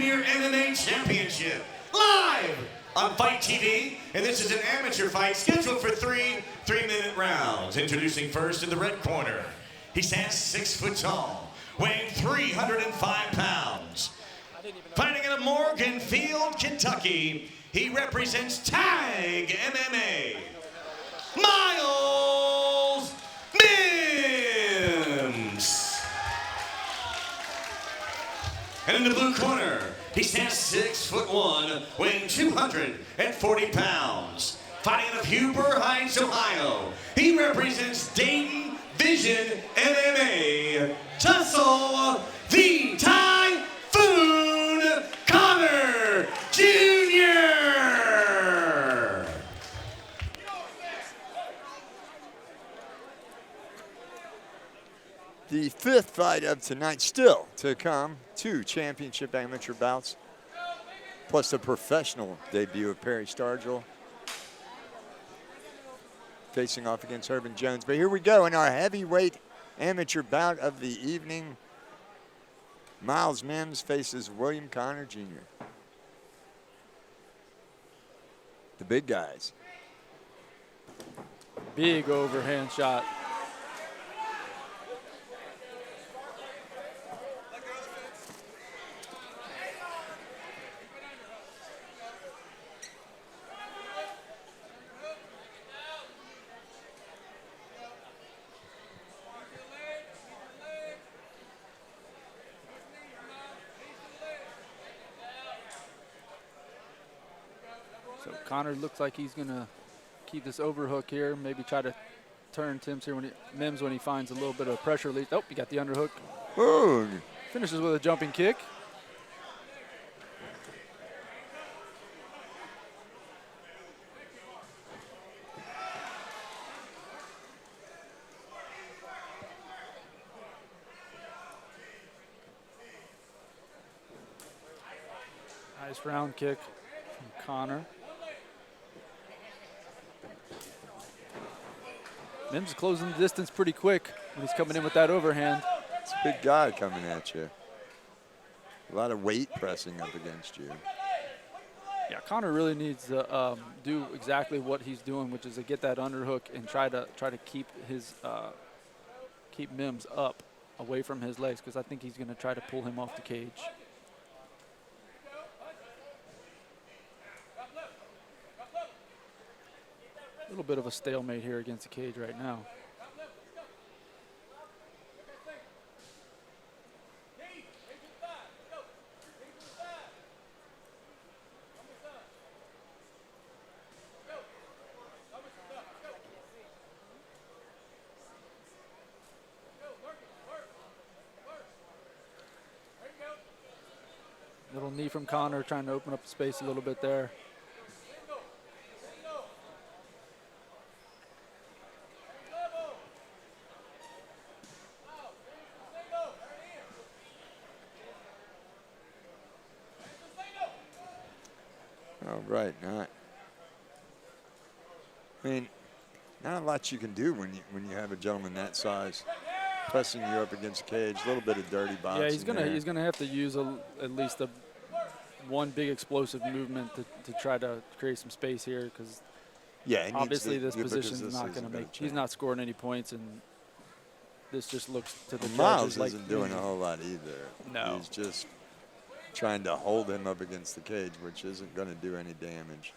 Junior MMA Championship, live on Fight TV. And this is an amateur fight scheduled for three 3-minute rounds. Introducing first in the red corner. He stands 6 foot tall, weighing 305 pounds. Fighting out of Morganfield, Kentucky, he represents Tag MMA, Miles Mims. And in the blue corner, he stands 6'1", weighing 240 pounds. Fighting out of Huber Heights, Ohio, he represents Dayton Vision MMA, Tussle the Typhoon Connor Jr. The 5th fight of tonight still to come. 2 championship amateur bouts, plus the professional debut of Perry Stargell facing off against Herman Jones. But here we go in our heavyweight amateur bout of the evening. Miles Mims faces William Connor Jr. The big guys. Big overhand shot. So Connor looks like he's going to keep this overhook here, maybe try to turn Mims here when he finds a little bit of pressure release. Oh, he got the underhook. Ooh. Finishes with a jumping kick. Nice round kick from Connor. Mims is closing the distance pretty quick when he's coming in with that overhand. It's a big guy coming at you. A lot of weight pressing up against you. Yeah, Connor really needs to do exactly what he's doing, which is to get that underhook and try to keep his keep Mims up away from his legs, because I think he's going to try to pull him off the cage. A little bit of a stalemate here against the cage right now. Little knee from Connor, trying to open up the space a little bit there. All right, not a lot you can do when you have a gentleman that size pressing you up against the cage. A little bit of dirty boxing. Yeah, he's gonna have to use at least one big explosive movement to try to create some space here, because obviously this position is not going to make. He's not scoring any points, and this just looks to the judges Miles like isn't doing a whole lot either. No, he's just trying to hold him up against the cage, which isn't going to do any damage.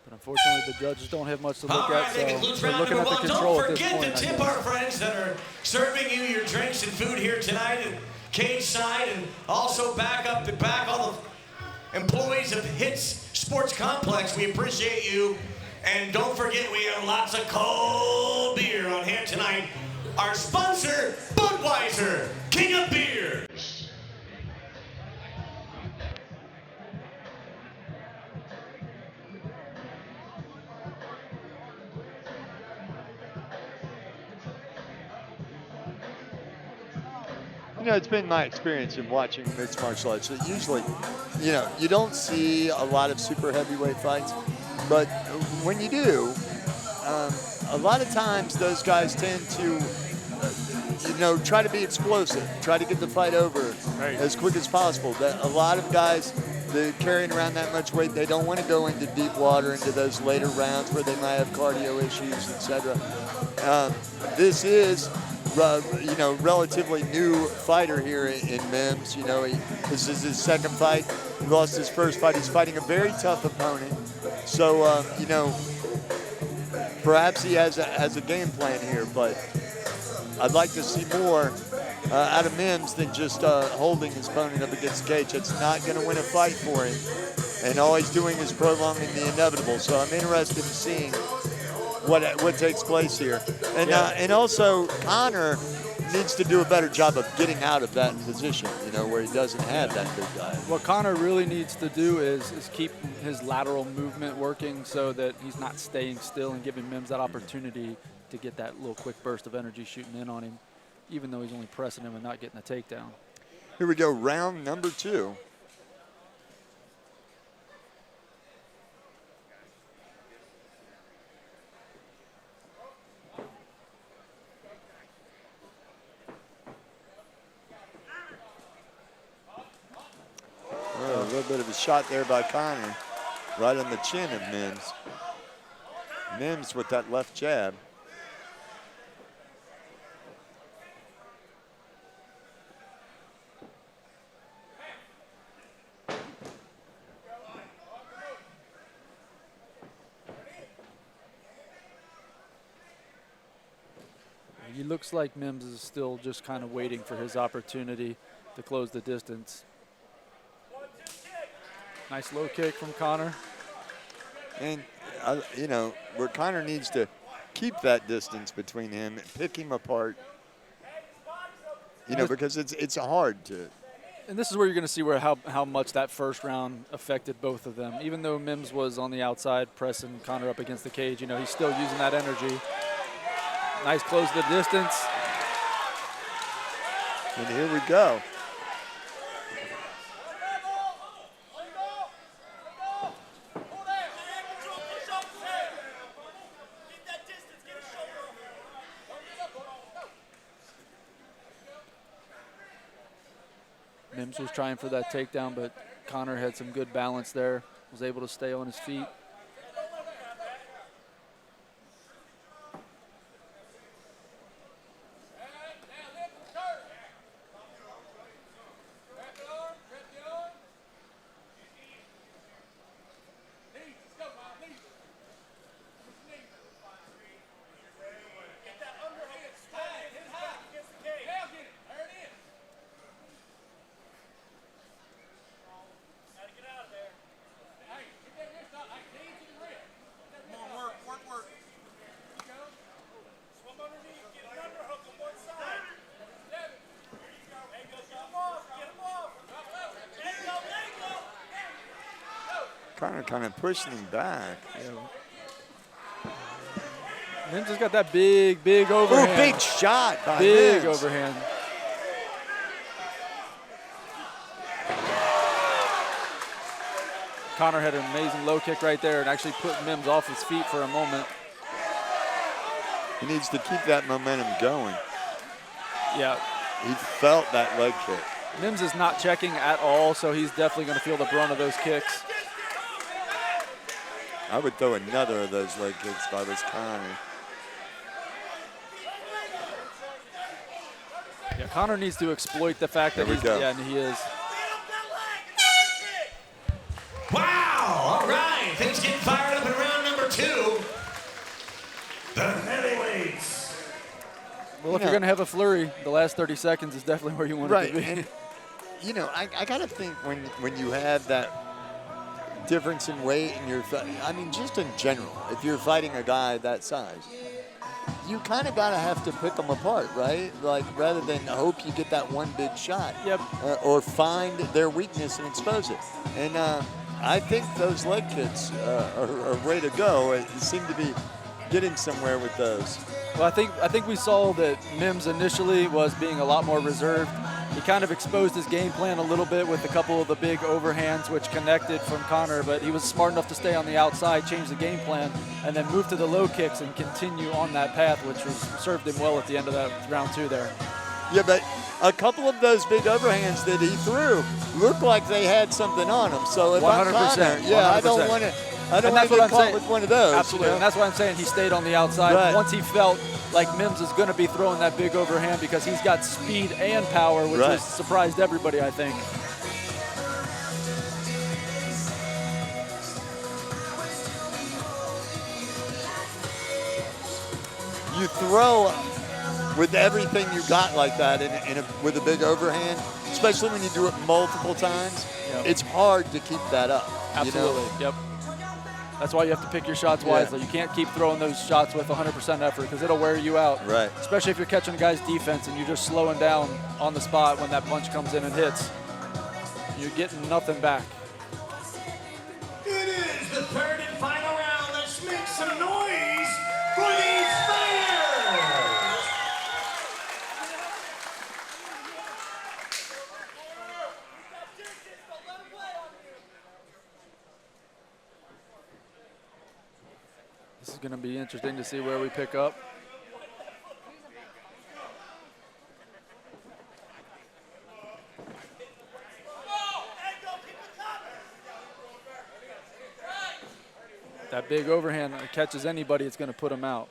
But unfortunately, the judges don't have much to look at, so they're looking at the control at this point. Don't forget to tip our friends that are serving you your drinks and food here tonight at cage side, and also back all the employees of Hits Sports Complex. We appreciate you. And don't forget, we have lots of cold beer on hand tonight. Our sponsor, Budweiser, King of Beers. It's been my experience in watching mixed martial arts that usually, you don't see a lot of super heavyweight fights, but when you do, a lot of times those guys tend to, try to be explosive. Try to get the fight over as quick as possible. A lot of guys, they're carrying around that much weight. They don't want to go into deep water, into those later rounds where they might have cardio issues, etc. This is, relatively new fighter here in Mims. This is his second fight. He lost his first fight. He's fighting a very tough opponent. So, perhaps he has a game plan here, but I'd like to see more out of Mims than just holding his opponent up against the cage. It's not going to win a fight for him, and all he's doing is prolonging the inevitable. So I'm interested in seeing what takes place here. And also, Conor needs to do a better job of getting out of that position, where he doesn't have that big guy. What Conor really needs to do is keep his lateral movement working so that he's not staying still and giving Mims that opportunity to get that little quick burst of energy shooting in on him, even though he's only pressing him and not getting a takedown. Here we go, round number 2. A little bit of a shot there by Conor, right on the chin of Mims. Mims with that left jab. He looks like Mims is still just kind of waiting for his opportunity to close the distance. Nice low kick from Conor. And, where Conor needs to keep that distance between him and pick him apart, because it's hard to. And this is where you're going to see how much that first round affected both of them. Even though Mims was on the outside pressing Conor up against the cage, he's still using that energy. Nice close to the distance. And here we go. Mims was trying for that takedown, but Conor had some good balance there, was able to stay on his feet. Conor kind of pushing him back. Mims has got that big overhand. Oh, big shot by Big Mims. overhand. Conor had an amazing low kick right there and actually put Mims off his feet for a moment. He needs to keep that momentum going. Yeah. He felt that leg kick. Mims is not checking at all, so he's definitely going to feel the brunt of those kicks. I would throw another of those leg kicks if I was Conor. Yeah, Conor needs to exploit the fact that he is. Wow, all right. Things getting fired up in round number 2. The heavyweights. Well, if you're going to have a flurry, the last 30 seconds is definitely where you want it to be. And, I got to think when you have that difference in weight and just in general, if you're fighting a guy that size, you kind of got to have to pick them apart, right? Like, rather than hope you get that one big shot. Yep. Or find their weakness and expose it. And I think those leg kicks are a way to go. It seemed to be getting somewhere with those. Well, I think we saw that Mims initially was being a lot more reserved. He kind of exposed his game plan a little bit with a couple of the big overhands, which connected from Conor, but he was smart enough to stay on the outside, change the game plan, and then move to the low kicks and continue on that path, which served him well at the end of that round 2 there. Yeah, but a couple of those big overhands that he threw looked like they had something on them. So if 100%, I'm Connor, yeah, 100%. I don't want to get caught with one of those. Absolutely, and that's why I'm saying he stayed on the outside. Right. Once he felt like Mims is going to be throwing that big overhand because he's got speed and power, which has surprised everybody, I think. You throw with everything you got like that with a big overhand, especially when you do it multiple times, it's hard to keep that up. Absolutely, you know? Yep. That's why you have to pick your shots wisely. You can't keep throwing those shots with 100% effort because it'll wear you out. Right. Especially if you're catching a guy's defense and you're just slowing down on the spot when that punch comes in and hits. You're getting nothing back. It is the third and final round. Let's make some noise for these fighters. This is going to be interesting to see where we pick up. That big overhand catches anybody, it's going to put him out.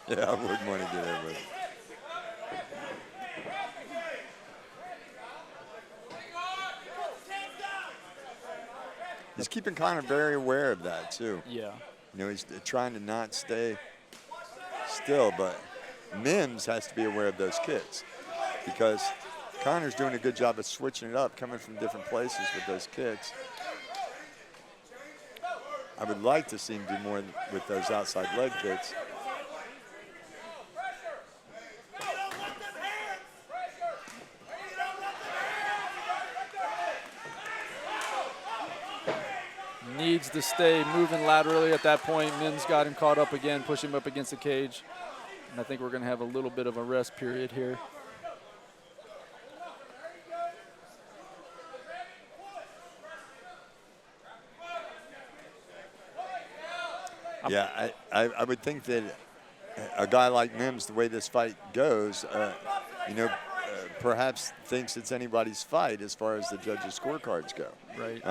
Yeah, I wouldn't want to get over it. He's keeping Connor very aware of that, too. Yeah. You know, he's trying to not stay still, but Mims has to be aware of those kicks because Connor's doing a good job of switching it up, coming from different places with those kicks. I would like to see him do more with those outside leg kicks. Needs to stay moving laterally at that point. Mims got him caught up again, push him up against the cage. And I think we're going to have a little bit of a rest period here. Yeah, I would think that a guy like Mims, the way this fight goes, perhaps thinks it's anybody's fight as far as the judges' scorecards go. Right.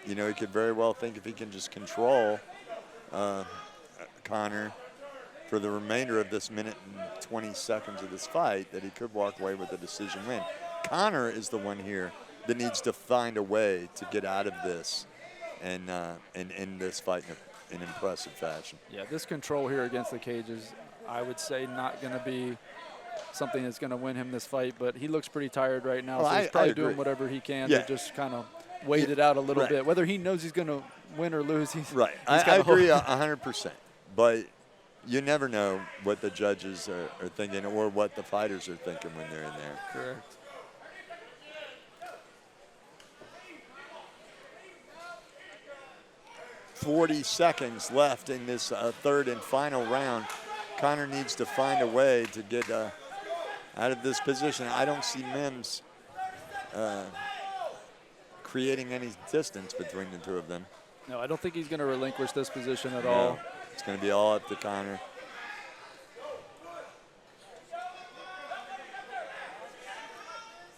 You know, he could very well think if he can just control Connor for the remainder of this minute and 20 seconds of this fight, that he could walk away with a decision win. Connor is the one here that needs to find a way to get out of this and end this fight in impressive fashion. Yeah, this control here against the cage is, I would say, not going to be something that's going to win him this fight, but he looks pretty tired right now, so he's probably doing whatever he can to just kind of wait it out a little bit. Whether he knows he's going to win or lose, he's I agree 100%, but you never know what the judges are thinking or what the fighters are thinking when they're in there. Correct. .40 seconds left in this third and final round. Connor needs to find a way to get out of this position. I don't see Mims creating any distance between the two of them. No, I don't think he's going to relinquish this position at all. It's going to be all up to Connor.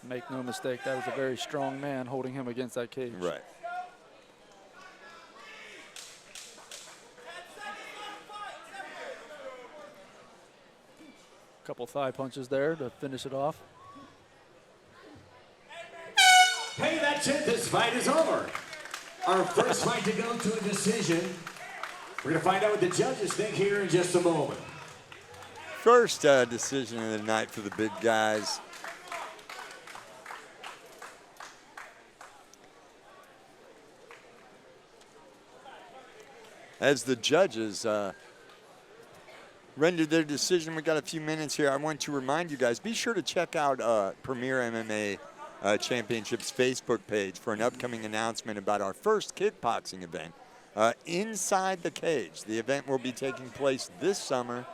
Make no mistake, that was a very strong man holding him against that cage. Right. Couple thigh punches there to finish it off. Hey, that's it. This fight is over. Our first fight to go to a decision. We're going to find out what the judges think here in just a moment. First decision of the night for the big guys. As the judges rendered their decision, we got a few minutes here. I want to remind you guys, be sure to check out Premier MMA Championship's Facebook page for an upcoming announcement about our first kickboxing event inside the cage. The event will be taking place this summer,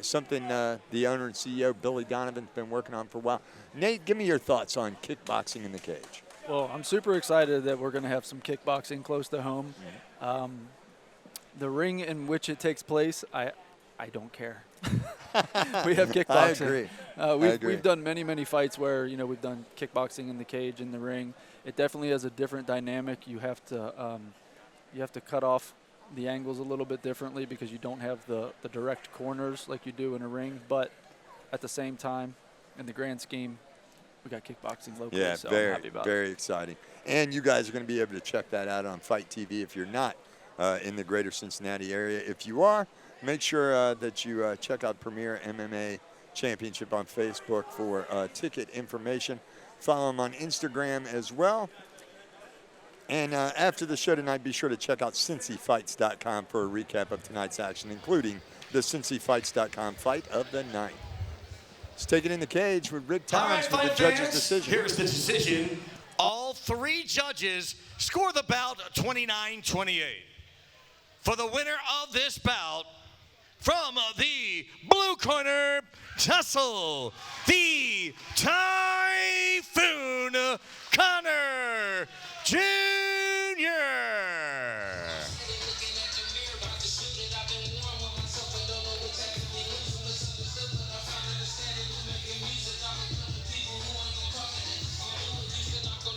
something the owner and CEO, Billy Donovan's been working on for a while. Nate, give me your thoughts on kickboxing in the cage. Well, I'm super excited that we're going to have some kickboxing close to home. The ring in which it takes place, I don't care. We have kickboxing. I agree. We've done many fights where, you know, we've done kickboxing in the cage, in the ring. It definitely has a different dynamic. You have to cut off the angles a little bit differently because you don't have the direct corners like you do in a ring. But at the same time, in the grand scheme, we got kickboxing locally, yeah, so I'm happy about it. Very exciting. And you guys are going to be able to check that out on Fight TV if you're not in the greater Cincinnati area. If you are, make sure that you check out Premier MMA Championship on Facebook for ticket information. Follow them on Instagram as well. And after the show tonight, be sure to check out CincyFights.com for a recap of tonight's action, including the CincyFights.com fight of the night. Let's take it in the cage with Rick Thomas with the judge's decision. Here's the decision. All three judges score the bout 29-28. For the winner of this bout, from the blue corner, tussle, the Typhoon Connor Jr.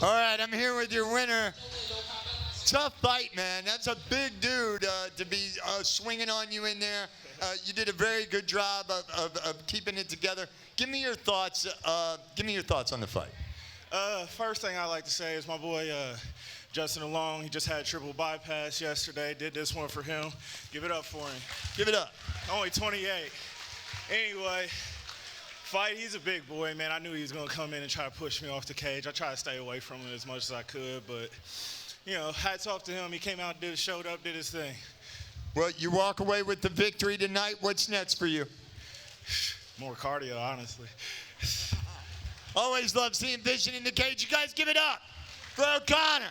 All right, I'm here with your winner. Tough fight, man. That's a big dude to be swinging on you in there. You did a very good job of keeping it together. Give me your thoughts. Give me your thoughts on the fight. First thing I like to say is my boy Justin Long. He just had triple bypass yesterday. Did this one for him. Give it up for him. Give it up. Only 28. Anyway. Fight, he's a big boy, man. I knew he was going to come in and try to push me off the cage. I tried to stay away from him as much as I could, but, you know, hats off to him. He came out, showed up, did his thing. Well, you walk away with the victory tonight. What's next for you? More cardio, honestly. Always love seeing Vision in the cage. You guys give it up for O'Connor.